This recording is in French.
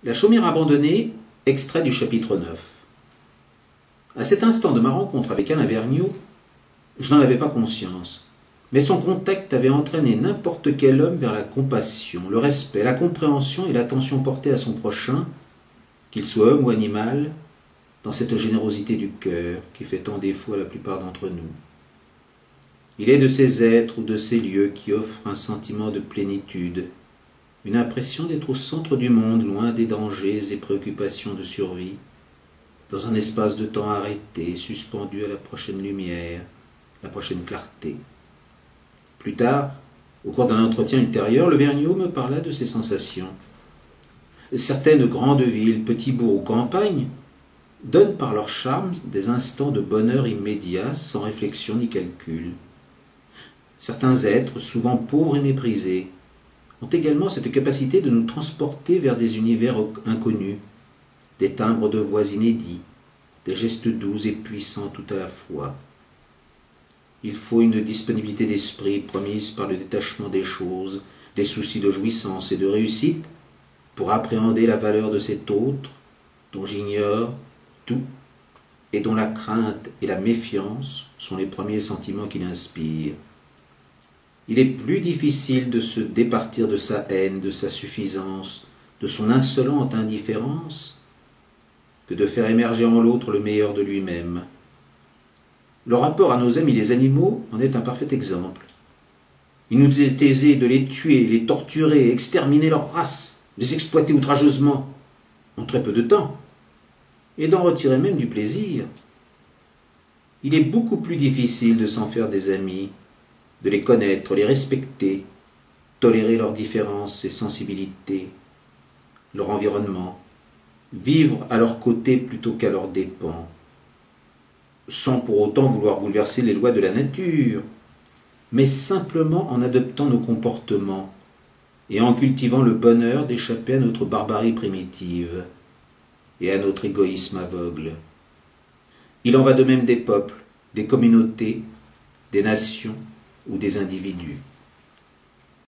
La chaumière abandonnée, extrait du chapitre 9. À cet instant de ma rencontre avec Alain Vergniaud, je n'en avais pas conscience, mais son contact avait entraîné n'importe quel homme vers la compassion, le respect, la compréhension et l'attention portée à son prochain, qu'il soit homme ou animal, dans cette générosité du cœur qui fait tant défaut à la plupart d'entre nous. Il est de ces êtres ou de ces lieux qui offrent un sentiment de plénitude, une impression d'être au centre du monde, loin des dangers et préoccupations de survie, dans un espace de temps arrêté, suspendu à la prochaine lumière, la prochaine clarté. Plus tard, au cours d'un entretien ultérieur, le Vergniaud me parla de ses sensations. Certaines grandes villes, petits bourgs ou campagnes donnent par leur charme des instants de bonheur immédiat, sans réflexion ni calcul. Certains êtres, souvent pauvres et méprisés, ont également cette capacité de nous transporter vers des univers inconnus, des timbres de voix inédits, des gestes doux et puissants tout à la fois. Il faut une disponibilité d'esprit promise par le détachement des choses, des soucis de jouissance et de réussite, pour appréhender la valeur de cet autre, dont j'ignore tout, et dont la crainte et la méfiance sont les premiers sentiments qu'il inspire. Il est plus difficile de se départir de sa haine, de sa suffisance, de son insolente indifférence, que de faire émerger en l'autre le meilleur de lui-même. Le rapport à nos amis les animaux en est un parfait exemple. Il nous est aisé de les tuer, les torturer, exterminer leur race, les exploiter outrageusement, en très peu de temps, et d'en retirer même du plaisir. Il est beaucoup plus difficile de s'en faire des amis, de les connaître, les respecter, tolérer leurs différences et sensibilités, leur environnement, vivre à leur côté plutôt qu'à leurs dépens, sans pour autant vouloir bouleverser les lois de la nature, mais simplement en adoptant nos comportements et en cultivant le bonheur d'échapper à notre barbarie primitive et à notre égoïsme aveugle. Il en va de même des peuples, des communautés, des nations ou des individus.